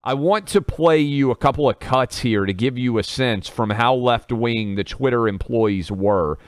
I want to play you a couple of cuts here to give you a sense from how left-wing the Twitter employees were.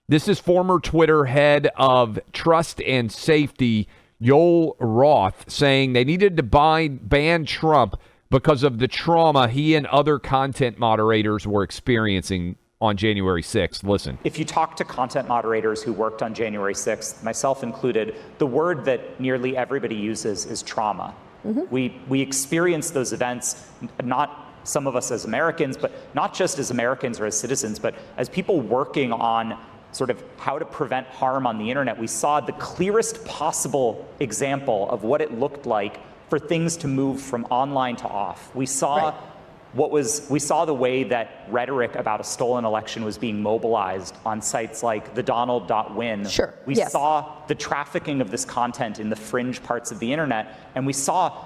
This is former Twitter head of trust and safety, Yoel Roth, saying they needed to ban Trump because of the trauma he and other content moderators were experiencing on January 6th. Listen. If you talk to content moderators who worked on January 6th, myself included, the word that nearly everybody uses is trauma. We experienced those events, not some of us as Americans, but not just as Americans or as citizens, but as people working on sort of how to prevent harm on the internet. We saw the clearest possible example of what it looked like for things to move from online to off. We saw we saw the way that rhetoric about a stolen election was being mobilized on sites like thedonald.win. Sure. We saw the trafficking of this content in the fringe parts of the internet, and we saw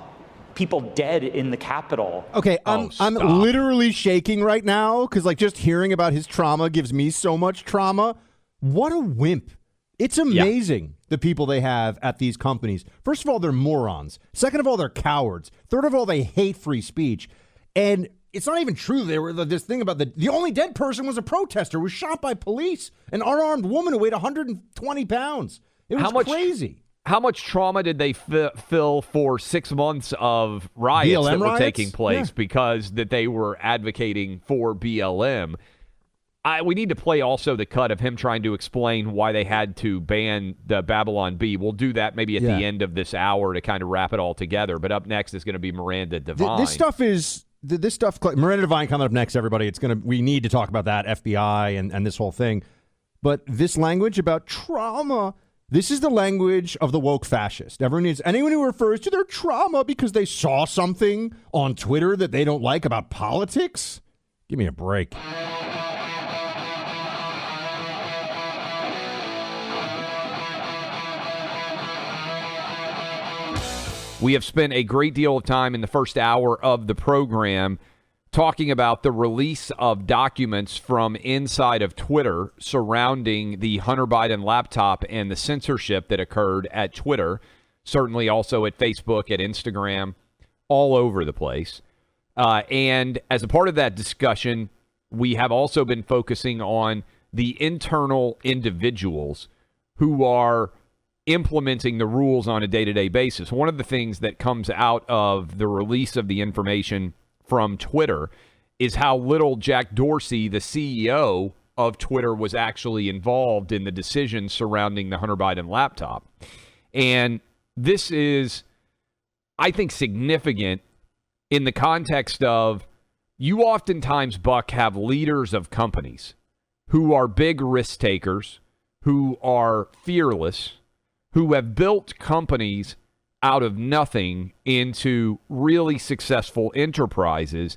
people dead in the Capitol. Okay, I'm literally shaking right now because like just hearing about his trauma gives me so much trauma. What a wimp. It's amazing the people they have at these companies. First of all, they're morons. Second of all, they're cowards. Third of all, they hate free speech. And it's not even true. There were this thing about the only dead person was a protester who was shot by police, an unarmed woman who weighed 120 pounds. It was crazy. How much trauma did they fill for 6 months of riots BLM that were riots? taking place because that they were advocating for BLM? We need to play also the cut of him trying to explain why they had to ban the Babylon Bee. We'll do that maybe at the end of this hour to kind of wrap it all together. But up next is going to be Miranda Devine. This stuff, Miranda Devine coming up next, everybody. We need to talk about that, FBI and this whole thing. But this language about trauma, this is the language of the woke fascist. Anyone who refers to their trauma because they saw something on Twitter that they don't like about politics, give me a break. We have spent a great deal of time in the first hour of the program talking about the release of documents from inside of Twitter surrounding the Hunter Biden laptop and the censorship that occurred at Twitter, certainly also at Facebook, at Instagram, all over the place. And as a part of that discussion, we have also been focusing on the internal individuals who are implementing the rules on a day-to-day basis. One of the things that comes out of the release of the information from Twitter is how little Jack Dorsey, the CEO of Twitter, was actually involved in the decisions surrounding the Hunter Biden laptop. And this is, I think, significant in the context of you oftentimes, Buck, have leaders of companies who are big risk takers, who are fearless, who have built companies out of nothing into really successful enterprises.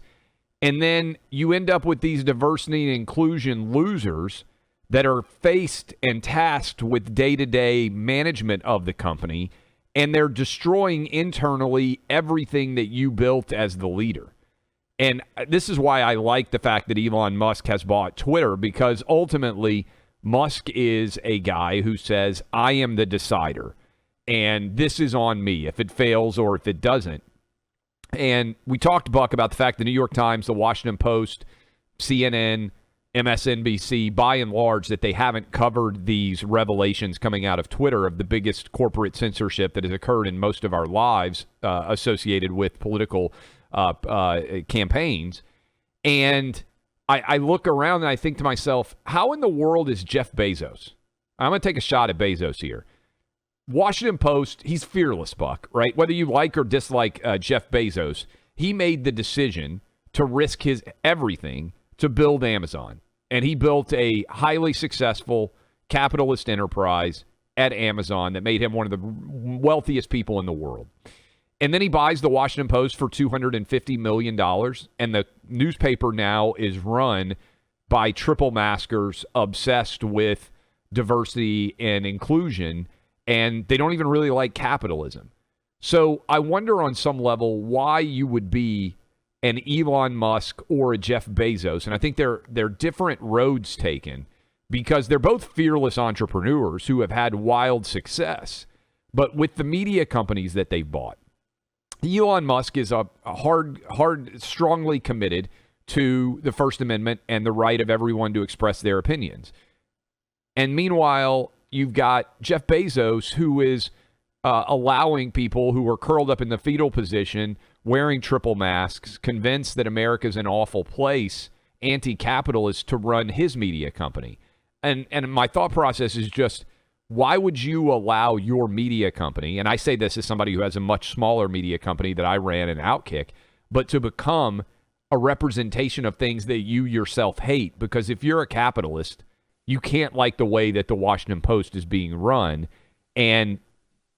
And then you end up with these diversity and inclusion losers that are faced and tasked with day-to-day management of the company, and they're destroying internally everything that you built as the leader. And this is why I like the fact that Elon Musk has bought Twitter, because ultimately Musk is a guy who says, I am the decider, and this is on me if it fails or if it doesn't. And we talked, Buck, about the fact the New York Times, the Washington Post, CNN, MSNBC, by and large, that they haven't covered these revelations coming out of Twitter of the biggest corporate censorship that has occurred in most of our lives associated with political campaigns. And I look around and I think to myself, how in the world is Jeff Bezos? I'm going to take a shot at Bezos here. Washington Post, he's fearless, Buck, right? Whether you like or dislike Jeff Bezos, he made the decision to risk his everything to build Amazon. And he built a highly successful capitalist enterprise at Amazon that made him one of the wealthiest people in the world. And then he buys the Washington Post for $250 million. And the newspaper now is run by triple maskers obsessed with diversity and inclusion. And they don't even really like capitalism. So I wonder on some level why you would be an Elon Musk or a Jeff Bezos. And I think they're different roads taken because they're both fearless entrepreneurs who have had wild success. But with the media companies that they've bought, Elon Musk is a strongly committed to the First Amendment and the right of everyone to express their opinions. And meanwhile, you've got Jeff Bezos, who is allowing people who are curled up in the fetal position, wearing triple masks, convinced that America's an awful place, anti-capitalist, to run his media company. And my thought process is just, why would you allow your media company, and I say this as somebody who has a much smaller media company that I ran in Outkick, but to become a representation of things that you yourself hate? Because if you're a capitalist, you can't like the way that the Washington Post is being run. And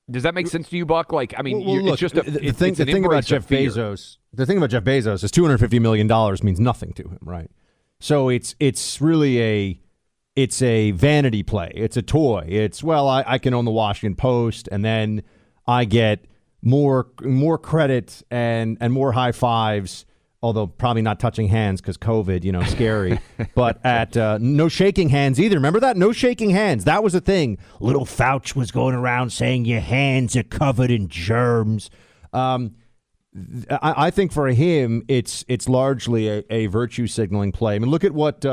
does that make sense to you, Buck? Like, I mean, look, it's just the thing about Jeff Bezos. The thing about Jeff Bezos is $250 million means nothing to him, right? So it's really it's a vanity play. It's a toy. It's, well, I can own the Washington Post, and then I get more credit and more high fives, although probably not touching hands because COVID, scary. But at no shaking hands either. Remember that? No shaking hands. That was a thing. Little Fauci was going around saying your hands are covered in germs. I think for him, it's largely a virtue signaling play. I mean, look at what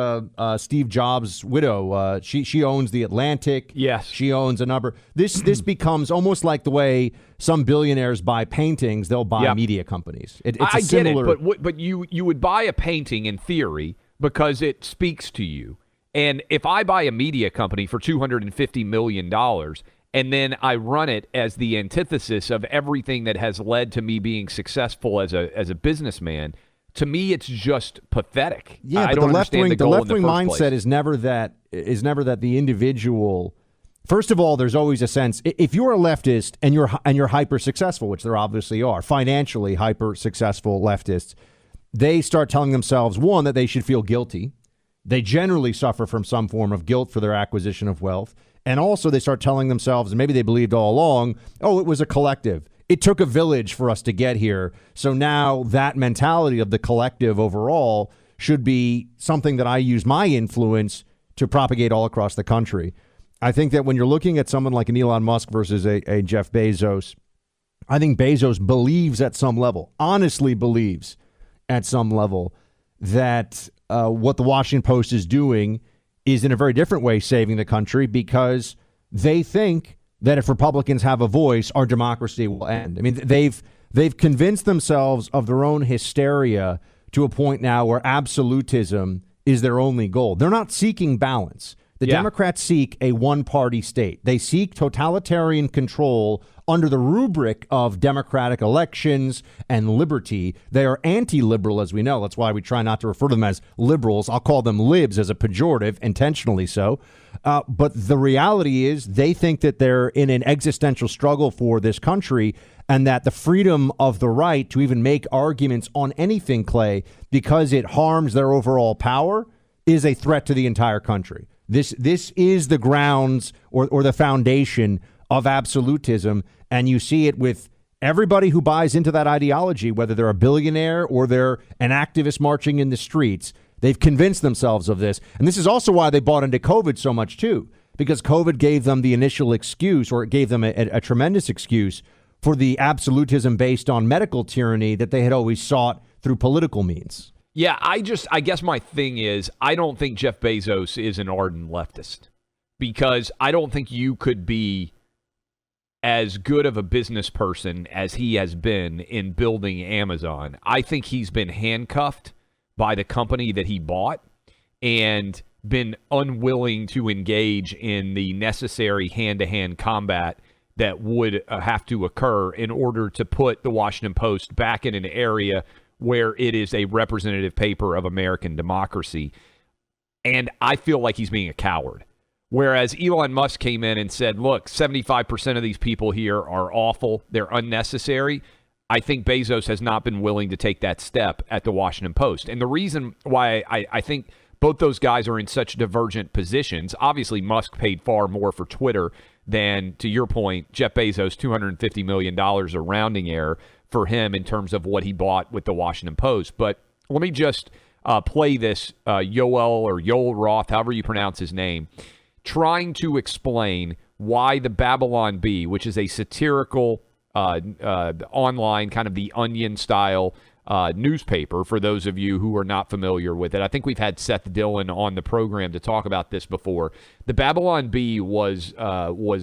Steve Jobs' widow, she owns The Atlantic. Yes. She owns a number. This becomes almost like the way some billionaires buy paintings, they'll buy media companies. It's I similar... get it, but you would buy a painting in theory because it speaks to you. And if I buy a media company for $250 million, and then I run it as the antithesis of everything that has led to me being successful as a businessman, to me it's just pathetic. Yeah, I but don't the left wing mindset place. is never that the individual. First of all, there's always a sense, if you're a leftist and you're hyper successful, which there obviously are, financially hyper successful leftists, they start telling themselves, one, that they should feel guilty. They generally suffer from some form of guilt for their acquisition of wealth. And also they start telling themselves, and maybe they believed all along, oh, it was a collective. It took a village for us to get here. So now that mentality of the collective overall should be something that I use my influence to propagate all across the country. I think that when you're looking at someone like an Elon Musk versus a Jeff Bezos, I think Bezos believes at some level, honestly believes at some level, that what the Washington Post is doing is in a very different way saving the country, because they think that if Republicans have a voice, our democracy will end. I mean, they've convinced themselves of their own hysteria to a point now where absolutism is their only goal. They're not seeking balance. The Democrats seek a one-party state. They seek totalitarian control under the rubric of democratic elections and liberty. They are anti-liberal, as we know. That's why we try not to refer to them as liberals. I'll call them libs as a pejorative, intentionally so. But the reality is they think that they're in an existential struggle for this country, and that the freedom of the right to even make arguments on anything, Clay, because it harms their overall power, is a threat to the entire country. This is the grounds or the foundation of absolutism, and you see it with everybody who buys into that ideology, whether they're a billionaire or they're an activist marching in the streets. They've convinced themselves of this, and this is also why they bought into COVID so much too, because COVID gave them the initial excuse, or it gave them a tremendous excuse for the absolutism based on medical tyranny that they had always sought through political means. Yeah, I guess my thing is, I don't think Jeff Bezos is an ardent leftist, because I don't think you could be as good of a business person as he has been in building Amazon. I think he's been handcuffed by the company that he bought and been unwilling to engage in the necessary hand-to-hand combat that would have to occur in order to put the Washington Post back in an area where it is a representative paper of American democracy. And I feel like he's being a coward. Whereas Elon Musk came in and said, look, 75% of these people here are awful. They're unnecessary. I think Bezos has not been willing to take that step at the Washington Post. And the reason why I think both those guys are in such divergent positions, obviously Musk paid far more for Twitter than, to your point, Jeff Bezos, $250 million, a rounding error for him in terms of what he bought with the Washington Post. But let me just play this Yoel Roth, however you pronounce his name, trying to explain why the Babylon Bee, which is a satirical online, kind of the Onion style newspaper, for those of you who are not familiar with it. I think we've had Seth Dillon on the program to talk about this before. The Babylon Bee was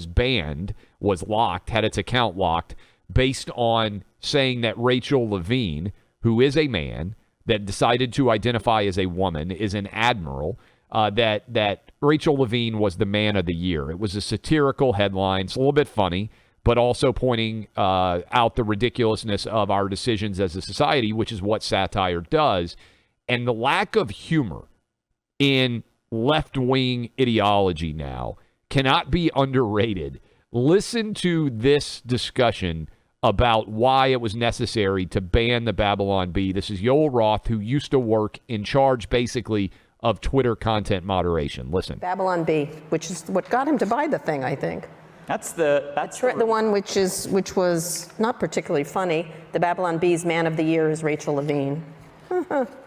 banned, was locked, had its account locked, based on saying that Rachel Levine, who is a man that decided to identify as a woman, is an admiral, that Rachel Levine was the man of the year. It was a satirical headline. It's a little bit funny, but also pointing out the ridiculousness of our decisions as a society, which is what satire does. And the lack of humor in left-wing ideology now cannot be underrated. Listen to this discussion about why it was necessary to ban the Babylon Bee. This is Yoel Roth, who used to work in charge, basically, of Twitter content moderation. Listen. Babylon Bee, which is what got him to buy the thing, I think. That's the one which was not particularly funny. The Babylon Bee's man of the year is Rachel Levine.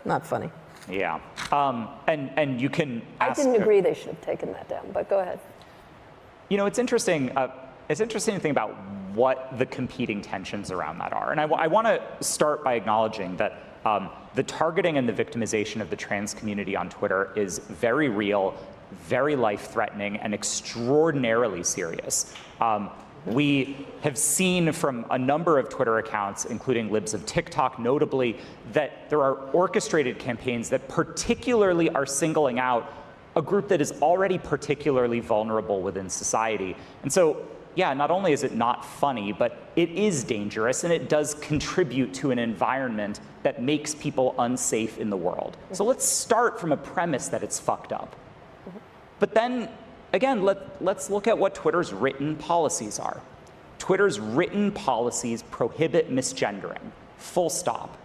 Not funny. Yeah. And you can ask. I didn't agree they should have taken that down, but go ahead. You know, it's interesting. It's interesting to think about what the competing tensions around that are. And I want to start by acknowledging that the targeting and the victimization of the trans community on Twitter is very real, very life-threatening, and extraordinarily serious. We have seen from a number of Twitter accounts, including libs of TikTok notably, that there are orchestrated campaigns that particularly are singling out a group that is already particularly vulnerable within society. And so, yeah, not only is it not funny, but it is dangerous, and it does contribute to an environment that makes people unsafe in the world. So let's start from a premise that it's fucked up. But then, again, let's look at what Twitter's written policies are. Twitter's written policies prohibit misgendering, full stop.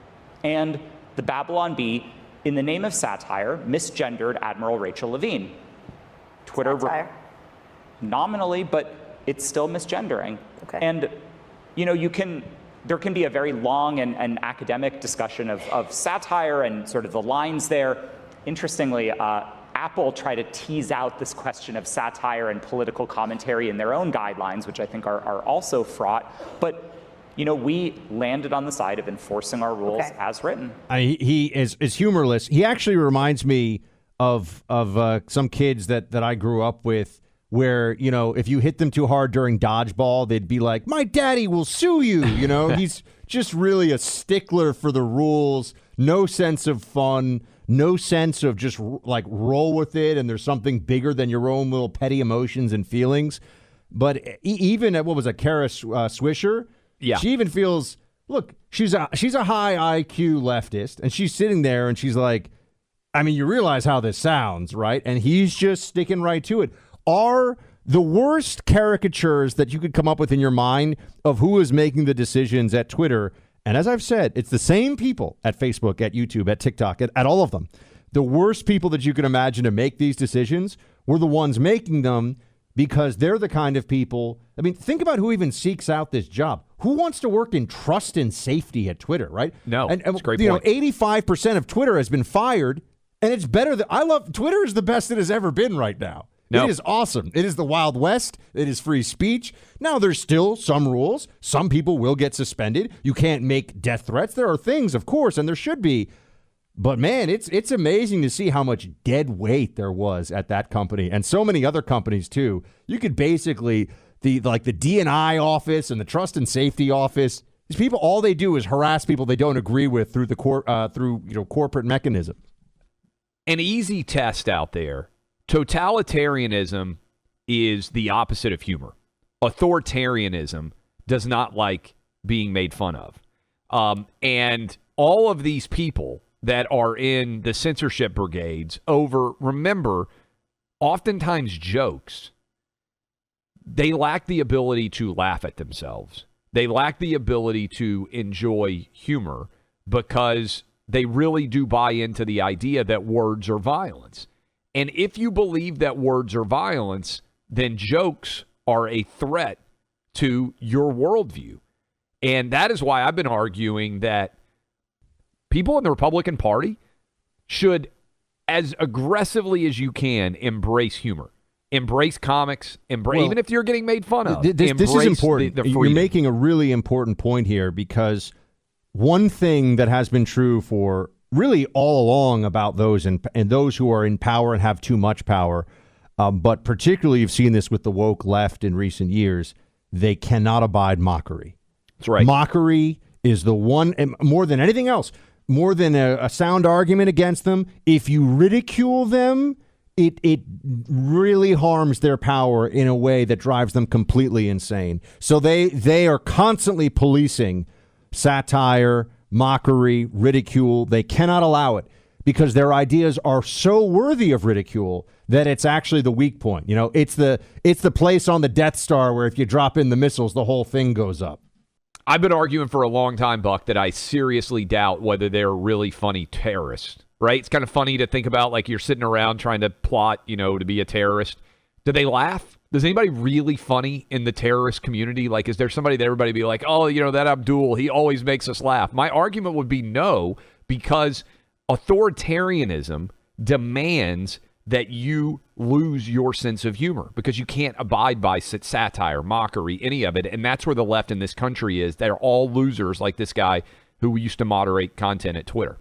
And the Babylon Bee, in the name of satire, misgendered Admiral Rachel Levine. Twitter, nominally, but it's still misgendering. Okay. And, you know, there can be a very long and academic discussion of satire and sort of the lines there. Interestingly, Apple tried to tease out this question of satire and political commentary in their own guidelines, which I think are also fraught. But, you know, we landed on the side of enforcing our rules as written. He is humorless. He actually reminds me of some kids that I grew up with, where, you know, if you hit them too hard during dodgeball, they'd be like, "My daddy will sue you." You know, he's just really a stickler for the rules, no sense of fun, no sense of just like roll with it, and there's something bigger than your own little petty emotions and feelings. But even at, what was it, Kara Swisher? Yeah. She even feels, look, she's a high IQ leftist, and she's sitting there and she's like, I mean, you realize how this sounds, right? And he's just sticking right to it. Are the worst caricatures that you could come up with in your mind of who is making the decisions at Twitter, and as I've said, it's the same people at Facebook, at YouTube, at TikTok, at all of them. The worst people that you can imagine to make these decisions were the ones making them, because they're the kind of people. I mean, think about who even seeks out this job. Who wants to work in trust and safety at Twitter, right? No, and that's a great point. point. 85% of Twitter has been fired, and it's better than I love. Twitter is the best it has ever been right now. No. It is awesome. It is the Wild West. It is free speech. Now, there's still some rules. Some people will get suspended. You can't make death threats. There are things, of course, and there should be. But, man, it's amazing to see how much dead weight there was at that company, and so many other companies, too. You could basically, the D&I office and the Trust and Safety office, these people, all they do is harass people they don't agree with through the corporate mechanism. An easy test out there. Totalitarianism is the opposite of humor. Authoritarianism does not like being made fun of. And all of these people that are in the censorship brigades remember, oftentimes jokes, they lack the ability to laugh at themselves. They lack the ability to enjoy humor because they really do buy into the idea that words are violence. And if you believe that words are violence, then jokes are a threat to your worldview. And that is why I've been arguing that people in the Republican Party should, as aggressively as you can, embrace humor. Embrace comics. Even if you're getting made fun of. This is important. The You're freedom. making a really important point here, because one thing that has been true for really all along about those and those who are in power and have too much power, but particularly you've seen this with the woke left in recent years, they cannot abide mockery. That's right. Mockery is the one, and more than anything else, more than a sound argument against them, if you ridicule them, it really harms their power in a way that drives them completely insane. So they are constantly policing satire, mockery, ridicule. They cannot allow it because their ideas are so worthy of ridicule that it's actually the weak point. You know, it's the place on the Death Star where if you drop in the missiles, the whole thing goes up. I've been arguing for a long time, Buck, that I seriously doubt whether they're really funny terrorists, right? It's kind of funny to think about, like, you're sitting around trying to plot, to be a terrorist. Do they laugh? Does anybody really funny in the terrorist community? Like, is there somebody that everybody be like, oh, that Abdul, he always makes us laugh? My argument would be no, because authoritarianism demands that you lose your sense of humor because you can't abide by satire, mockery, any of it. And that's where the left in this country is. They're all losers like this guy who used to moderate content at Twitter.